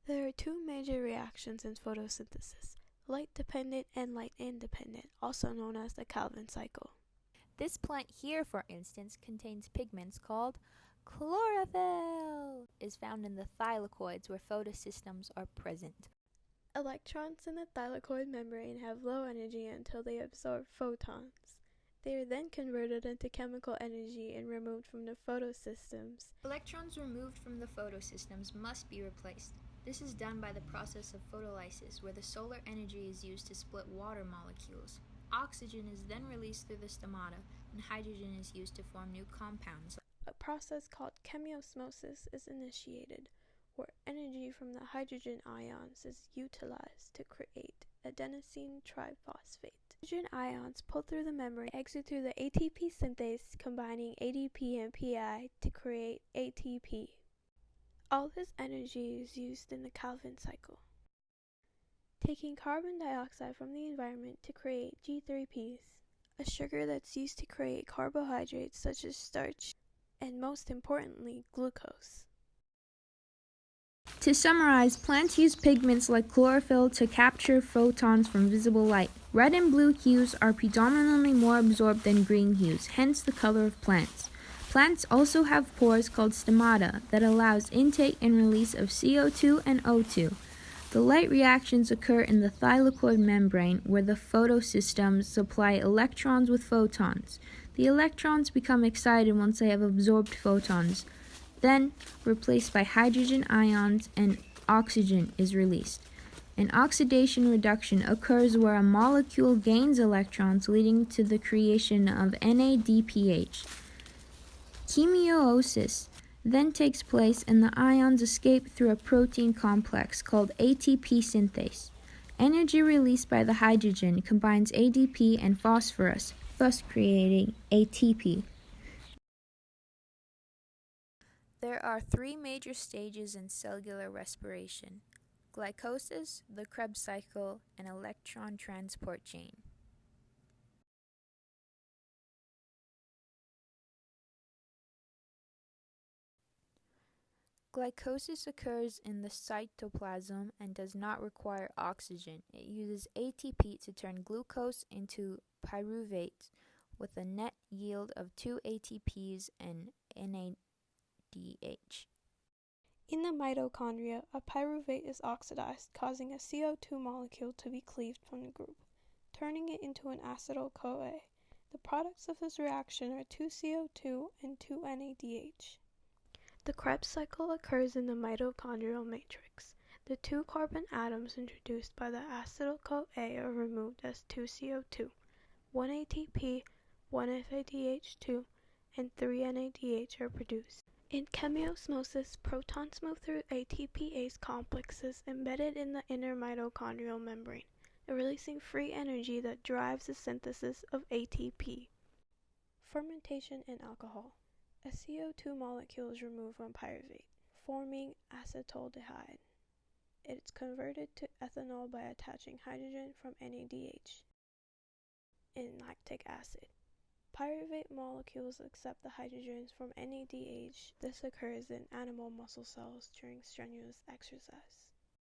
There are two major reactions in photosynthesis, light-dependent and light-independent, also known as the Krebs cycle. This plant here, for instance, contains pigments called chlorophyll, is found in the thylakoids where photosystems are present. Electrons in the thylakoid membrane have low energy until they absorb photons. They are then converted into chemical energy and removed from the photosystems. Electrons removed from the photosystems must be replaced. This is done by the process of photolysis, where the solar energy is used to split water molecules. Oxygen is then released through the stomata, and hydrogen is used to form new compounds. A process called chemiosmosis is initiated, where energy from the hydrogen ions is utilized to create adenosine triphosphate. Hydrogen ions pull through the membrane, exit through the ATP synthase, combining ADP and PI to create ATP. All this energy is used in the Krebs cycle, taking carbon dioxide from the environment to create G3Ps, a sugar that's used to create carbohydrates such as starch, and most importantly, glucose. To summarize, plants use pigments like chlorophyll to capture photons from visible light. Red and blue hues are predominantly more absorbed than green hues, hence the color of plants. Plants also have pores called stomata that allows intake and release of CO2 and O2. The light reactions occur in the thylakoid membrane, where the photosystems supply electrons with photons. The electrons become excited once they have absorbed photons, then replaced by hydrogen ions, and oxygen is released. An oxidation reduction occurs where a molecule gains electrons, leading to the creation of NADPH. Chemiosmosis then takes place and the ions escape through a protein complex called ATP synthase. Energy released by the hydrogen combines ADP and phosphorus, thus creating ATP. There are three major stages in cellular respiration: glycosis, the Krebs cycle, and electron transport chain. Glycosis occurs in the cytoplasm and does not require oxygen. It uses ATP to turn glucose into pyruvate with a net yield of 2 ATPs and NADH. In the mitochondria, a pyruvate is oxidized, causing a CO2 molecule to be cleaved from the group, turning it into an acetyl-CoA. The products of this reaction are 2CO2 and 2NADH. The Krebs cycle occurs in the mitochondrial matrix. The 2 carbon atoms introduced by the acetyl-CoA are removed as 2CO2, 1 ATP, 1 FADH2, and 3 NADH are produced. In chemiosmosis, protons move through ATPase complexes embedded in the inner mitochondrial membrane, releasing free energy that drives the synthesis of ATP. Fermentation in alcohol. A CO2 molecule is removed from pyruvate, forming acetaldehyde. It is converted to ethanol by attaching hydrogen from NADH in lactic acid. Pyruvate molecules accept the hydrogens from NADH. This occurs in animal muscle cells during strenuous exercise.